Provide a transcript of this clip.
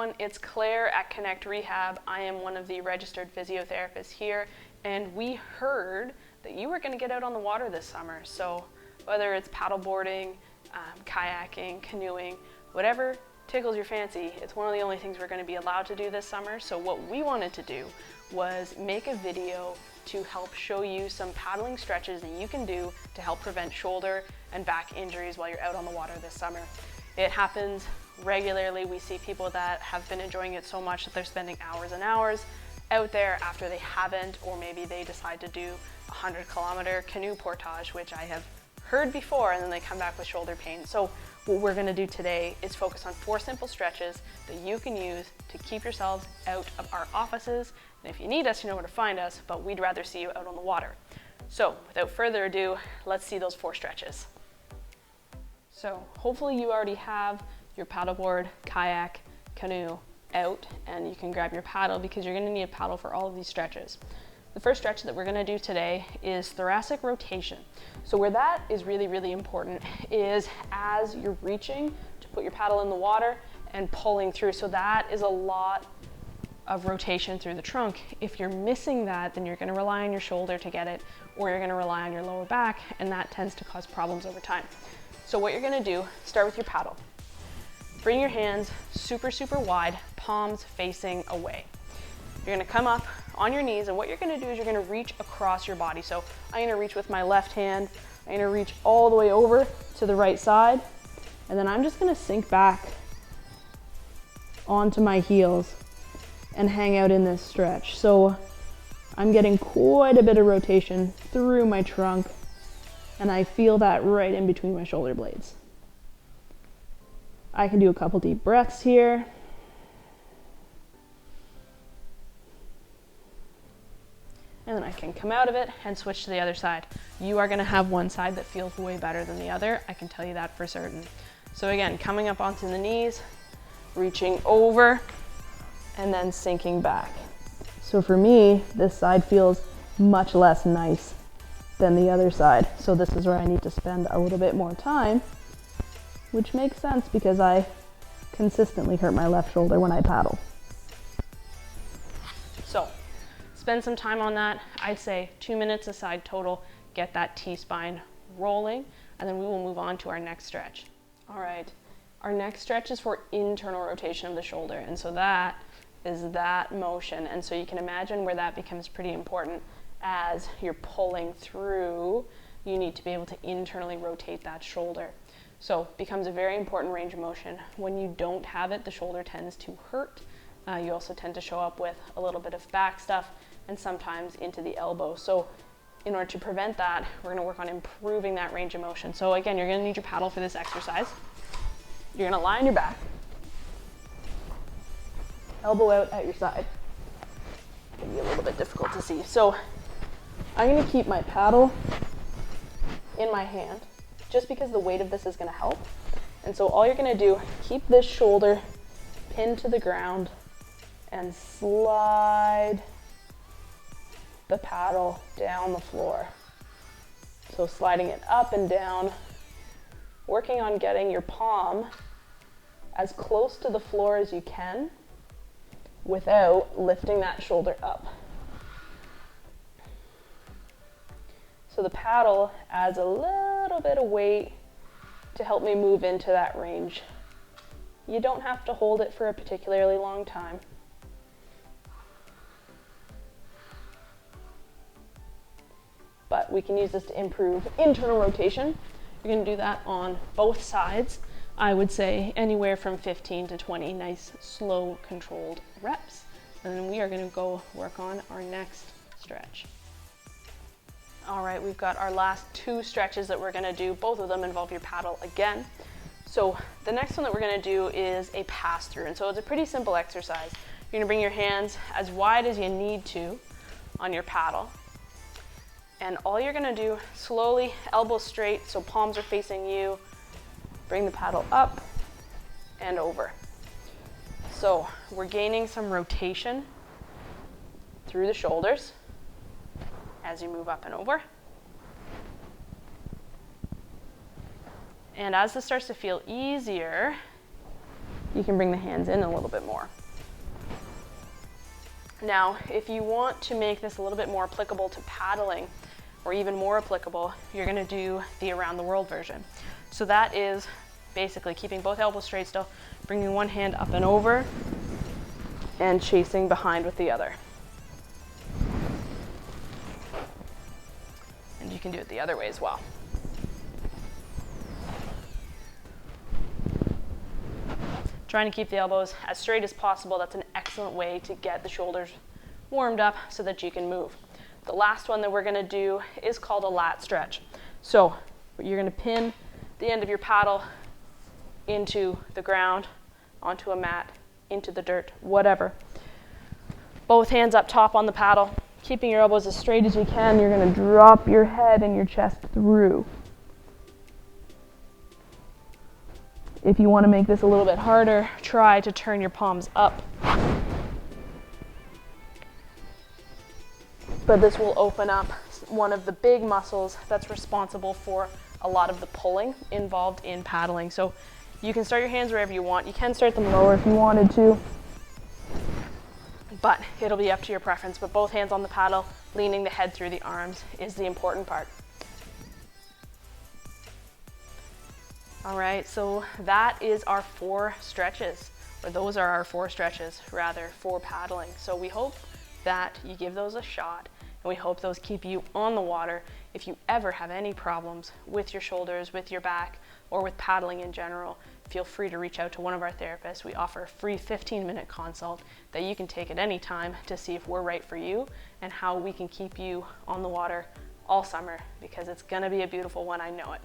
everyone, it's Claire at CONNECT Rehab. I am one of the registered physiotherapists here, and we heard that you were going to get out on the water this summer. So whether it's paddleboarding, kayaking, canoeing, whatever tickles your fancy, it's one of the only things we're going to be allowed to do this summer. So what we wanted to do was make a video to help show you some paddling stretches that you can do to help prevent shoulder and back injuries while you're out on the water this summer. It happens regularly. We see people that have been enjoying it so much that they're spending hours and hours out there after they haven't, or maybe they decide to do a 100-kilometer canoe portage, which I have heard before, and then they come back with shoulder pain. So what we're gonna do today is focus on 4 simple stretches that you can use to keep yourselves out of our offices. And if you need us, you know where to find us, but we'd rather see you out on the water. So without further ado, let's see those 4 stretches. So hopefully you already have your paddleboard, kayak, canoe out, and you can grab your paddle because you're gonna need a paddle for all of these stretches. The first stretch that we're gonna do today is thoracic rotation. So where that is really, really important is as you're reaching to put your paddle in the water and pulling through. So that is a lot of rotation through the trunk. If you're missing that, then you're gonna rely on your shoulder to get it, or you're gonna rely on your lower back, and that tends to cause problems over time. So what you're gonna do, start with your paddle. Bring your hands super, super wide, palms facing away. You're gonna come up on your knees, and what you're gonna do is you're gonna reach across your body. So I'm gonna reach with my left hand, I'm gonna reach all the way over to the right side, and then I'm just gonna sink back onto my heels and hang out in this stretch. So I'm getting quite a bit of rotation through my trunk, and I feel that right in between my shoulder blades. I can do a couple deep breaths here. And then I can come out of it and switch to the other side. You are gonna have one side that feels way better than the other. I can tell you that for certain. So again, coming up onto the knees, reaching over, and then sinking back. So for me, this side feels much less nice than the other side. So this is where I need to spend a little bit more time, which makes sense because I consistently hurt my left shoulder when I paddle. So spend some time on that. I'd say 2 minutes a side total, get that T-spine rolling, and then we will move on to our next stretch. All right, our next stretch is for internal rotation of the shoulder, and so that is that motion. And so you can imagine where that becomes pretty important. As you're pulling through, you need to be able to internally rotate that shoulder. So it becomes a very important range of motion. When you don't have it, the shoulder tends to hurt. You also tend to show up with a little bit of back stuff and sometimes into the elbow. So in order to prevent that, we're gonna work on improving that range of motion. So again, you're gonna need your paddle for this exercise. You're gonna lie on your back, elbow out at your side. It's gonna be a little bit difficult to see. So I'm gonna keep my paddle in my hand just because the weight of this is gonna help. And so all you're gonna do, keep this shoulder pinned to the ground and slide the paddle down the floor. So sliding it up and down, working on getting your palm as close to the floor as you can without lifting that shoulder up. So the paddle adds a little bit of weight to help me move into that range. You don't have to hold it for a particularly long time. But we can use this to improve internal rotation. You're gonna do that on both sides. I would say anywhere from 15 to 20 nice, slow, controlled reps. And then we are gonna go work on our next stretch. All right, we've got our last 2 stretches that we're gonna do. Both of them involve your paddle again. So the next one that we're gonna do is a pass through. And so it's a pretty simple exercise. You're gonna bring your hands as wide as you need to on your paddle. And all you're gonna do, slowly, elbows straight, so palms are facing you, bring the paddle up and over. So we're gaining some rotation through the shoulders as you move up and over. And as this starts to feel easier, you can bring the hands in a little bit more. Now, if you want to make this a little bit more applicable to paddling, or even more applicable, you're gonna do the around the world version. So that is basically keeping both elbows straight still, bringing one hand up and over, and chasing behind with the other. And you can do it the other way as well. Trying to keep the elbows as straight as possible. That's an excellent way to get the shoulders warmed up so that you can move. The last one that we're gonna do is called a lat stretch. So you're gonna pin the end of your paddle into the ground, onto a mat, into the dirt, whatever. Both hands up top on the paddle, keeping your elbows as straight as you can. You're gonna drop your head and your chest through. If you want to make this a little bit harder, try to turn your palms up. But this will open up one of the big muscles that's responsible for a lot of the pulling involved in paddling. So you can start your hands wherever you want. You can start them lower if you wanted to, but it'll be up to your preference. But both hands on the paddle, leaning the head through the arms is the important part. All right, so that is our 4 stretches, or those are our 4 stretches rather, for paddling. So we hope that you give those a shot, and we hope those keep you on the water. If you ever have any problems with your shoulders, with your back, or with paddling in general, feel free to reach out to one of our therapists. We offer a free 15-minute consult that you can take at any time to see if we're right for you and how we can keep you on the water all summer, because it's gonna be a beautiful one, I know it.